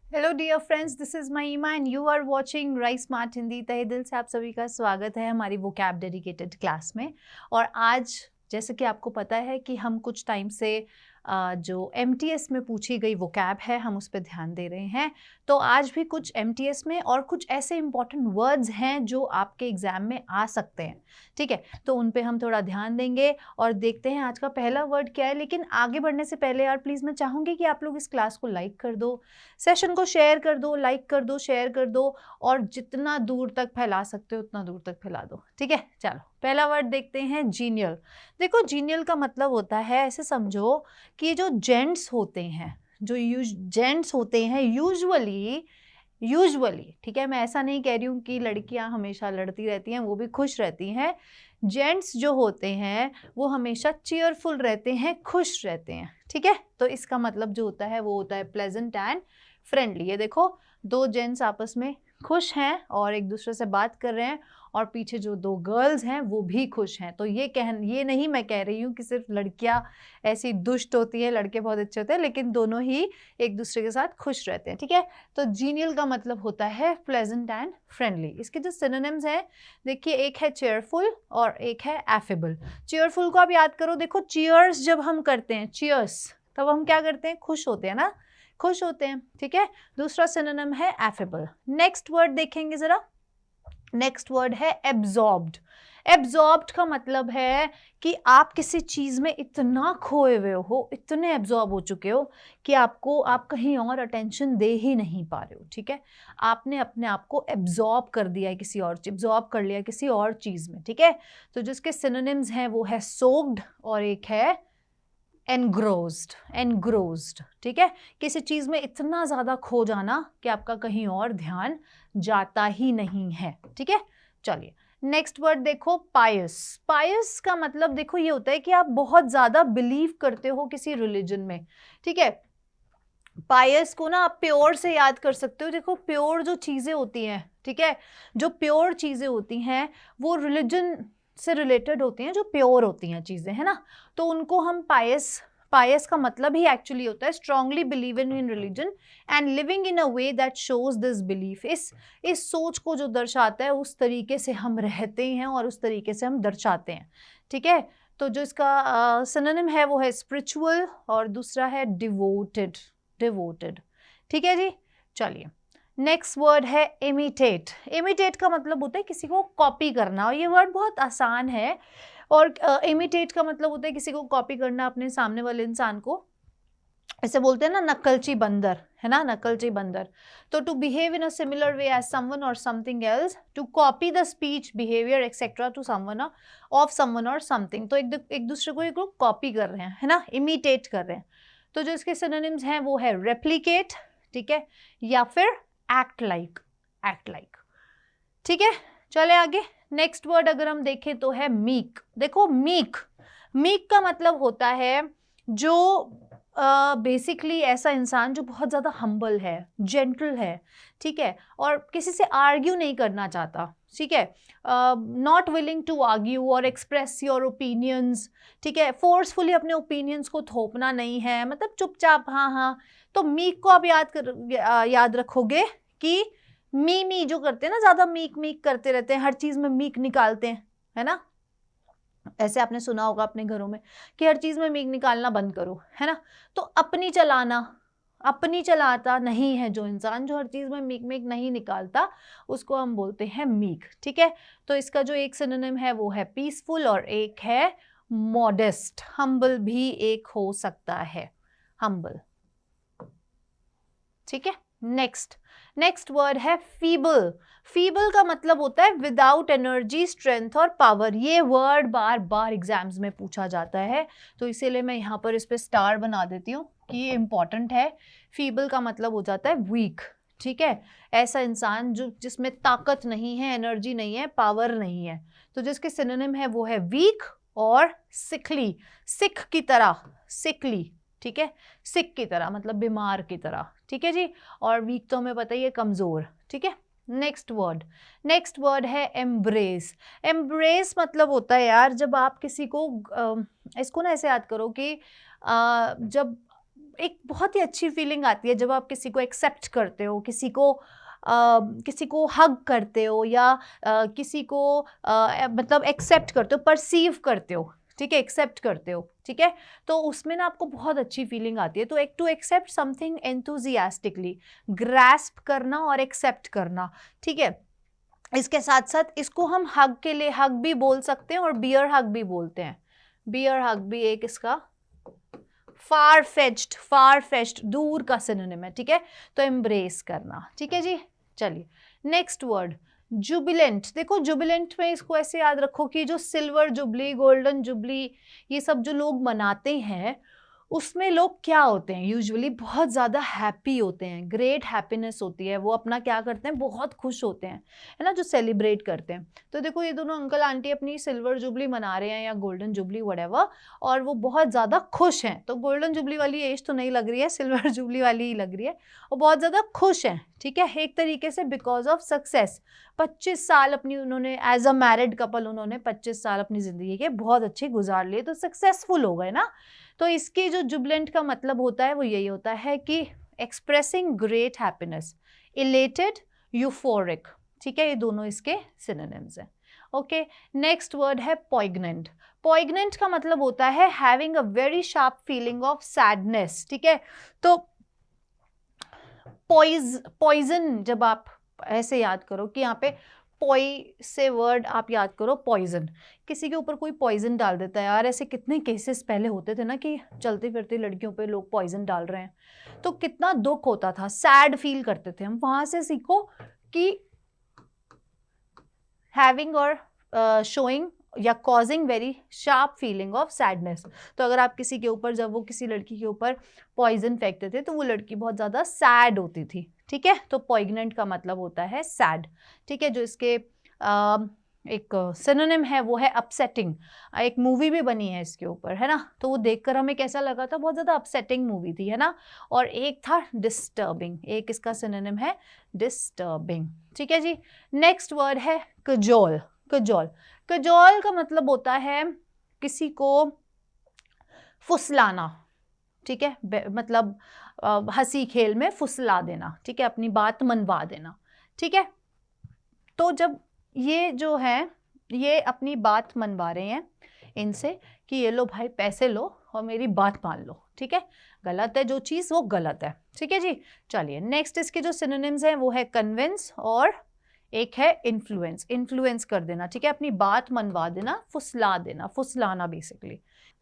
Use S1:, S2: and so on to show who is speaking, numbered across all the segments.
S1: Hello dear friends, this is Mahima and you are watching rise smart Hindi. तहे दिल से आप सभी का स्वागत है हमारी वोकैब डेडिकेटेड क्लास में। और आज जैसे कि आपको पता है कि हम कुछ टाइम से जो एमटीएस में पूछी गई वोकैब है हम उस पर ध्यान दे रहे हैं। तो आज भी कुछ एमटीएस में और कुछ ऐसे इंपॉर्टेंट वर्ड्स हैं जो आपके एग्जाम में आ सकते हैं, ठीक है। तो उन पे हम थोड़ा ध्यान देंगे और देखते हैं आज का पहला वर्ड क्या है। लेकिन आगे बढ़ने से पहले यार प्लीज़ मैं चाहूँगी कि आप लोग इस क्लास को लाइक कर दो, सेशन को शेयर कर दो, लाइक कर दो, शेयर कर दो और जितना दूर तक फैला सकते हो उतना दूर तक फैला दो, ठीक है। चलो पहला वर्ड देखते हैं, जीनियल। देखो जीनियल का मतलब होता है, ऐसे समझो कि जो जेंट्स होते हैं, जो जेंट्स होते हैं यूजुअली, ठीक है, मैं ऐसा नहीं कह रही हूँ कि लड़कियां हमेशा लड़ती रहती हैं, वो भी खुश रहती हैं। जेंट्स जो होते हैं वो हमेशा चीयरफुल रहते हैं, खुश रहते हैं, ठीक है। तो इसका मतलब जो होता है वो होता है प्लेजेंट एंड फ्रेंडली। ये देखो दो जेंट्स आपस में खुश हैं और एक दूसरे से बात कर रहे हैं और पीछे जो दो गर्ल्स हैं वो भी खुश हैं। तो ये नहीं मैं कह रही हूँ कि सिर्फ लड़कियाँ ऐसी दुष्ट होती है, लड़के बहुत अच्छे होते हैं, लेकिन दोनों ही एक दूसरे के साथ खुश रहते हैं, ठीक है। तो जीनियल का मतलब होता है प्लेजेंट एंड फ्रेंडली। इसके जो सिनोनिम्स हैं देखिए, एक है चेयरफुल और एक है एफेबल। चेयरफुल को आप याद करो, देखो चीयर्स जब हम करते हैं, चीयर्स, तब हम क्या करते हैं, खुश होते हैं ना, खुश होते हैं, ठीक है। दूसरा सिनोनिम है एफेबल। नेक्स्ट वर्ड देखेंगे जरा, नेक्स्ट वर्ड है एब्जॉर्ब्ड। एब्जॉर्ब्ड का मतलब है कि आप किसी चीज में इतना खोए हुए हो, इतने एब्जॉर्ब हो चुके हो कि आप कहीं और अटेंशन दे ही नहीं पा रहे हो, ठीक है। आपने अपने आप को एब्जॉर्ब कर दिया है किसी और चीज, एब्जॉर्ब कर लिया किसी और चीज में, ठीक है। तो जिसके सिनोनिम्स हैं वो है सोक्ड और एक है एनग्रोज्ड, ठीक है। किसी चीज में इतना ज्यादा खो जाना कि आपका कहीं और ध्यान जाता ही नहीं है, ठीक है। चलिए नेक्स्ट वर्ड देखो, पायस। पायस का मतलब देखो ये होता है कि आप बहुत ज्यादा बिलीव करते हो किसी रिलीजन में, ठीक है। पायस को ना आप प्योर से याद कर सकते हो। देखो प्योर जो चीजें होती हैं, ठीक है, जो प्योर चीजें होती हैं वो रिलीजन से रिलेटेड होती हैं, जो प्योर होती हैं चीजें, है ना। तो उनको हम पायस का मतलब ही एक्चुअली होता है strongly believe in religion and living in a way that shows this belief. इस सोच को जो दर्शाता है उस तरीके से हम रहते हैं और उस तरीके से हम दर्शाते हैं, ठीक है। तो जो इसका सिनोनिम है वो है स्पिरिचुअल और दूसरा है डिवोटेड, ठीक है जी। चलिए नेक्स्ट वर्ड है इमिटेट। इमिटेट का मतलब होता है किसी को कॉपी करना, और ये वर्ड बहुत आसान है। और इमिटेट का मतलब होता है किसी को कॉपी करना, अपने सामने वाले इंसान को, ऐसे बोलते हैं ना नकलची बंदर, है ना, नकलची बंदर। तो to behave in a similar way as someone or something else, to copy the speech, behaviour etcetera to someone of someone or something. तो एक दूसरे को एक लोग कॉपी कर रहे हैं, है ना, इमिटेट कर रहे हैं। तो जो इसके सिनोनिम्स हैं वो है रेप्लिकेट, ठीक है, या फिर एक्ट लाइक, ठीक है। चले आगे, नेक्स्ट वर्ड अगर हम देखें तो है मीक। देखो मीक का मतलब होता है जो बेसिकली ऐसा इंसान जो बहुत ज़्यादा हम्बल है, जेंटल है, ठीक है, और किसी से आर्ग्यू नहीं करना चाहता, ठीक है, नॉट विलिंग टू आर्ग्यू और एक्सप्रेस योर ओपिनियंस, ठीक है, फोर्सफुली अपने ओपिनियंस को थोपना नहीं है, मतलब चुपचाप हाँ हाँ। तो मीक को आप याद रखोगे कि मी जो करते हैं ना, ज़्यादा मीक करते रहते हैं, हर चीज़ में मीक निकालते हैं, है ना। ऐसे आपने सुना होगा अपने घरों में कि हर चीज में मीक निकालना बंद करो, है ना। तो अपनी चलाता नहीं है जो इंसान, जो हर चीज में मीक नहीं निकालता, उसको हम बोलते हैं मीक, ठीक है। तो इसका जो एक सिनोनिम है वो है पीसफुल और एक है मॉडेस्ट। हम्बल भी एक हो सकता है, हम्बल, ठीक है। नेक्स्ट वर्ड है फीबल। फीबल का मतलब होता है विदाउट एनर्जी, स्ट्रेंथ और पावर। ये वर्ड बार बार एग्जाम्स में पूछा जाता है, तो इसीलिए मैं यहाँ पर इस पे स्टार बना देती हूँ कि ये इंपॉर्टेंट है। फीबल का मतलब हो जाता है वीक, ठीक है, ऐसा इंसान जो जिसमें ताकत नहीं है, एनर्जी नहीं है, पावर नहीं है। तो जिसके सिनोनिम है वो है वीक और सिकली, सिक की तरह, सिकली, ठीक है, सिक की तरह मतलब बीमार की तरह, ठीक है जी। और वीक तो हमें पता ही है, कमजोर, ठीक है। नेक्स्ट वर्ड है एम्ब्रेस। एम्ब्रेस मतलब होता है यार जब आप किसी को इसको ना ऐसे याद करो कि जब एक बहुत ही अच्छी फीलिंग आती है जब आप किसी को एक्सेप्ट करते हो, किसी को हग करते हो, या किसी को मतलब एक्सेप्ट करते हो, परसीव करते हो, ठीक है, एक्सेप्ट करते हो, ठीक है, तो उसमें ना आपको बहुत अच्छी फीलिंग आती है। तो एक to accept something enthusiastically, grasp करना और एक्सेप्ट करना, ठीक है। इसके साथ साथ इसको हम हग के लिए हग भी बोल सकते हैं और बियर हग भी बोलते हैं। बियर हग भी एक इसका फार फेच्ड दूर का सिनोनिम है, ठीक है। तो एम्ब्रेस करना, ठीक है जी। चलिए नेक्स्ट वर्ड जुबिलेंट। देखो जुबिलेंट में इसको ऐसे याद रखो कि जो सिल्वर जुबली, गोल्डन जुबली, ये सब जो लोग मनाते हैं उसमें लोग क्या होते हैं, यूजुअली बहुत ज़्यादा हैप्पी होते हैं, ग्रेट हैप्पीनेस होती है, वो अपना क्या करते हैं, बहुत खुश होते हैं, है ना, जो सेलिब्रेट करते हैं। तो देखो ये दोनों अंकल आंटी अपनी सिल्वर जुबली मना रहे हैं या गोल्डन जुबली व्हाटएवर, और वो बहुत ज़्यादा खुश हैं। तो गोल्डन जुबली वाली एज तो नहीं लग रही है, सिल्वर जुबली वाली ही लग रही है, और बहुत ज़्यादा खुश हैं, ठीक है, एक तरीके से बिकॉज ऑफ सक्सेस। 25 साल अपनी उन्होंने एज अ मैरिड कपल उन्होंने 25 साल अपनी ज़िंदगी के बहुत अच्छे गुजार लिए, तो सक्सेसफुल हो गए ना। तो इसकी जो जुबलेंट का मतलब होता है वो यही होता है कि expressing great happiness, elated, euphoric, ठीक है, ये दोनों इसके सिनोनिम्स हैं। ओके, नेक्स्ट वर्ड है पॉइग्नेंट। पॉइग्नेंट का मतलब होता है having a very sharp feeling of sadness, ठीक है। तो पॉइजन, जब आप ऐसे याद करो कि यहाँ पे पॉई से वर्ड आप याद करो पॉइजन, किसी के ऊपर कोई पॉइजन डाल देता है यार, ऐसे कितने केसेस पहले होते थे ना कि चलती फिरती लड़कियों पे लोग पॉइजन डाल रहे हैं, तो कितना दुख होता था, सैड फील करते थे हम। वहां से सीखो कि हैविंग और शोइंग या causing very sharp feeling of sadness. तो अगर आप किसी के ऊपर, जब वो किसी लड़की के ऊपर पॉइजन फेंकते थे तो वो लड़की बहुत ज़्यादा सैड होती थी, ठीक है। तो पॉइग्नेंट का मतलब होता है सैड, ठीक है। जो इसके एक सिनोनिम है वो है अपसेटिंग। एक मूवी भी बनी है इसके ऊपर, है ना, तो वो देखकर हमें कैसा लगा था, बहुत ज़्यादा अपसेटिंग मूवी थी, है ना। और एक था डिस्टर्बिंग, एक इसका सिनोनिम है डिस्टर्बिंग, ठीक है जी। नेक्स्ट वर्ड है कजोल। कजोल, कजोल का मतलब होता है किसी को फुसलाना, ठीक है, मतलब हंसी खेल में फुसला देना, ठीक है, अपनी बात मनवा देना, ठीक है। तो जब ये जो है ये अपनी बात मनवा रहे हैं इनसे कि ये लो भाई पैसे लो और मेरी बात मान लो, ठीक है, गलत है जो चीज़ वो गलत है, ठीक है जी। चलिए नेक्स्ट इसके जो सिनोनिम्स हैं वो है कन्विंस और एक है इन्फ्लुएंस। इन्फ्लुएंस कर देना, ठीक है, अपनी बात मनवा देना, फुसला देना, फुसलाना बेसिकली।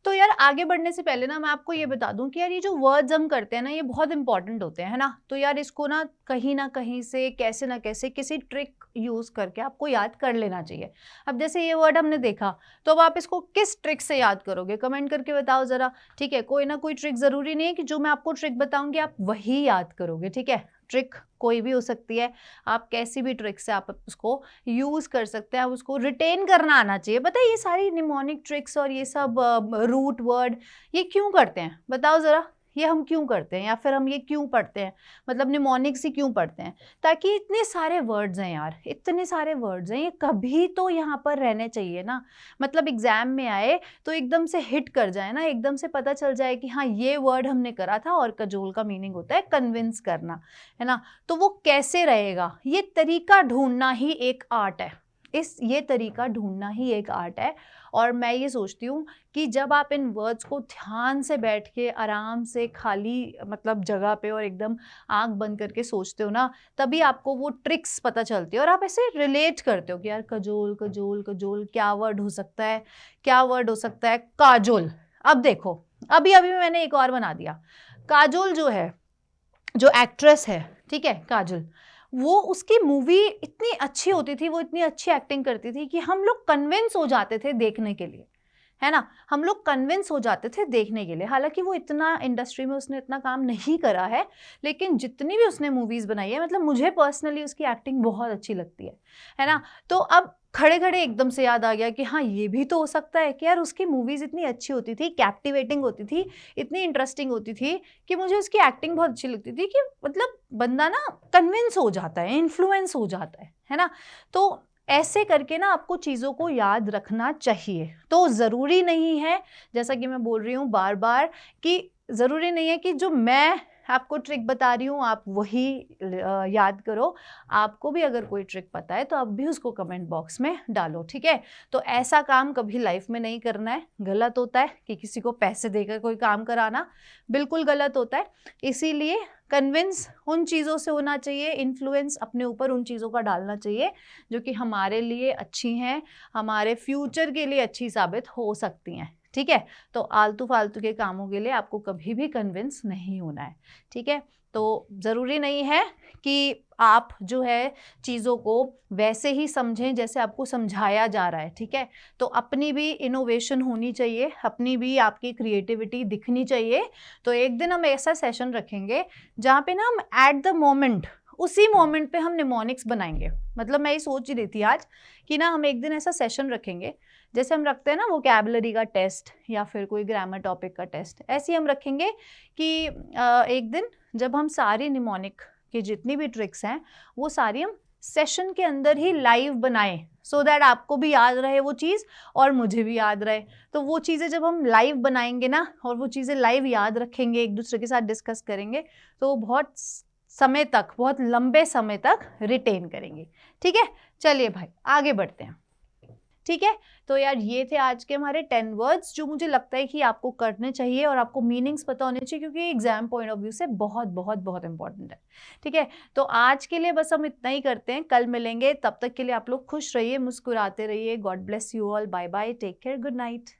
S1: तो यार आगे बढ़ने से पहले ना मैं आपको ये बता दूं कि यार ये जो वर्ड्स हम करते हैं ना ये बहुत इंपॉर्टेंट होते हैं, है ना। तो यार इसको ना कहीं से कैसे ना कैसे किसी ट्रिक यूज करके आपको याद कर लेना चाहिए। अब जैसे ये वर्ड हमने देखा तो अब आप इसको किस ट्रिक से याद करोगे, कमेंट करके बताओ जरा, ठीक है। कोई ना कोई ट्रिक, जरूरी नहीं है कि जो मैं आपको ट्रिक बताऊंगी आप वही याद करोगे, ठीक है। ट्रिक कोई भी हो सकती है, आप कैसी भी ट्रिक से आप उसको यूज कर सकते हैं, आप उसको रिटेन करना आना चाहिए। पता है ये सारी निमोनिक ट्रिक्स और ये सब रूट वर्ड ये क्यों करते हैं बताओ जरा, ये हम क्यों करते हैं या फिर हम ये क्यों पढ़ते हैं, मतलब निमोनिक्स ही क्यों पढ़ते हैं, ताकि इतने सारे वर्ड्स हैं यार, इतने सारे वर्ड्स हैं, ये कभी तो यहाँ पर रहने चाहिए ना, मतलब एग्जाम में आए तो एकदम से हिट कर जाए ना, एकदम से पता चल जाए कि हाँ ये वर्ड हमने करा था। और कजोल का मीनिंग होता है कन्विंस करना, है ना। तो वो कैसे रहेगा, ये तरीका ढूंढना ही एक आर्ट है, ये तरीका ढूंढना ही एक आर्ट है। और मैं ये सोचती हूँ कि जब आप इन वर्ड्स को ध्यान से बैठ के आराम से खाली मतलब जगह पे और एकदम आंख बंद करके सोचते हो ना, तभी आपको वो ट्रिक्स पता चलती है और आप ऐसे रिलेट करते हो कि यार कजोल कजोल कजोल क्या वर्ड हो सकता है, क्या वर्ड हो सकता है, काजोल। अब देखो अभी अभी मैंने एक और बना दिया, काजोल जो है, जो एक्ट्रेस है, ठीक है, काजोल, वो उसकी मूवी इतनी अच्छी होती थी, वो इतनी अच्छी एक्टिंग करती थी कि हम लोग कन्विंस हो जाते थे देखने के लिए, है ना, हम लोग कन्विंस हो जाते थे देखने के लिए। हालांकि वो इतना इंडस्ट्री में उसने इतना काम नहीं करा है, लेकिन जितनी भी उसने मूवीज बनाई है, मतलब मुझे पर्सनली उसकी एक्टिंग बहुत अच्छी लगती है ना। तो अब खड़े खड़े एकदम से याद आ गया कि हाँ ये भी तो हो सकता है कि यार उसकी मूवीज इतनी अच्छी होती थी, कैप्टिवेटिंग होती थी, इतनी इंटरेस्टिंग होती थी कि मुझे उसकी एक्टिंग बहुत अच्छी लगती थी, कि मतलब बंदा ना कन्विंस हो जाता है, इन्फ्लुएंस हो जाता है ना। तो ऐसे करके ना आपको चीज़ों को याद रखना चाहिए। तो ज़रूरी नहीं है, जैसा कि मैं बोल रही हूँ बार बार, कि ज़रूरी नहीं है कि जो मैं आपको ट्रिक बता रही हूँ आप वही याद करो। आपको भी अगर कोई ट्रिक पता है तो आप भी उसको कमेंट बॉक्स में डालो, ठीक है। तो ऐसा काम कभी लाइफ में नहीं करना है, गलत होता है कि किसी को पैसे देकर कोई काम कराना, बिल्कुल गलत होता है। इसीलिए कन्विंस उन चीज़ों से होना चाहिए, इन्फ्लुएंस अपने ऊपर उन चीज़ों का डालना चाहिए जो कि हमारे लिए अच्छी हैं, हमारे फ्यूचर के लिए अच्छी साबित हो सकती हैं, ठीक है। तो आलतू फालतू के कामों के लिए आपको कभी भी कन्विंस नहीं होना है, ठीक है। तो ज़रूरी नहीं है कि आप जो है चीज़ों को वैसे ही समझें जैसे आपको समझाया जा रहा है, ठीक है। तो अपनी भी इनोवेशन होनी चाहिए, अपनी भी आपकी क्रिएटिविटी दिखनी चाहिए। तो एक दिन हम ऐसा सेशन रखेंगे जहाँ पे ना हम एट द मोमेंट, उसी मोमेंट पे हम निमोनिक्स बनाएंगे। मतलब मैं ये सोच ही रही थी आज कि ना हम एक दिन ऐसा सेशन रखेंगे जैसे हम रखते हैं ना वोकैबुलरी का टेस्ट या फिर कोई ग्रामर टॉपिक का टेस्ट, ऐसे ही हम रखेंगे कि एक दिन जब हम सारी निमोनिक की जितनी भी ट्रिक्स हैं वो सारी हम सेशन के अंदर ही लाइव बनाएं, सो दैट आपको भी याद रहे वो चीज़ और मुझे भी याद रहे। तो वो चीज़ें जब हम लाइव बनाएंगे ना और वो चीज़ें लाइव याद रखेंगे, एक दूसरे के साथ डिस्कस करेंगे, तो बहुत समय तक, बहुत लंबे समय तक रिटेन करेंगे, ठीक है। चलिए भाई आगे बढ़ते हैं, ठीक है। तो यार ये थे आज के हमारे 10 वर्ड्स जो मुझे लगता है कि आपको करने चाहिए और आपको मीनिंग्स पता होने चाहिए, क्योंकि एग्जाम पॉइंट ऑफ व्यू से बहुत बहुत बहुत इंपॉर्टेंट है, ठीक है। तो आज के लिए बस हम इतना ही करते हैं, कल मिलेंगे, तब तक के लिए आप लोग खुश रहिए, मुस्कुराते रहिए। God bless you all, bye bye, take care, good night.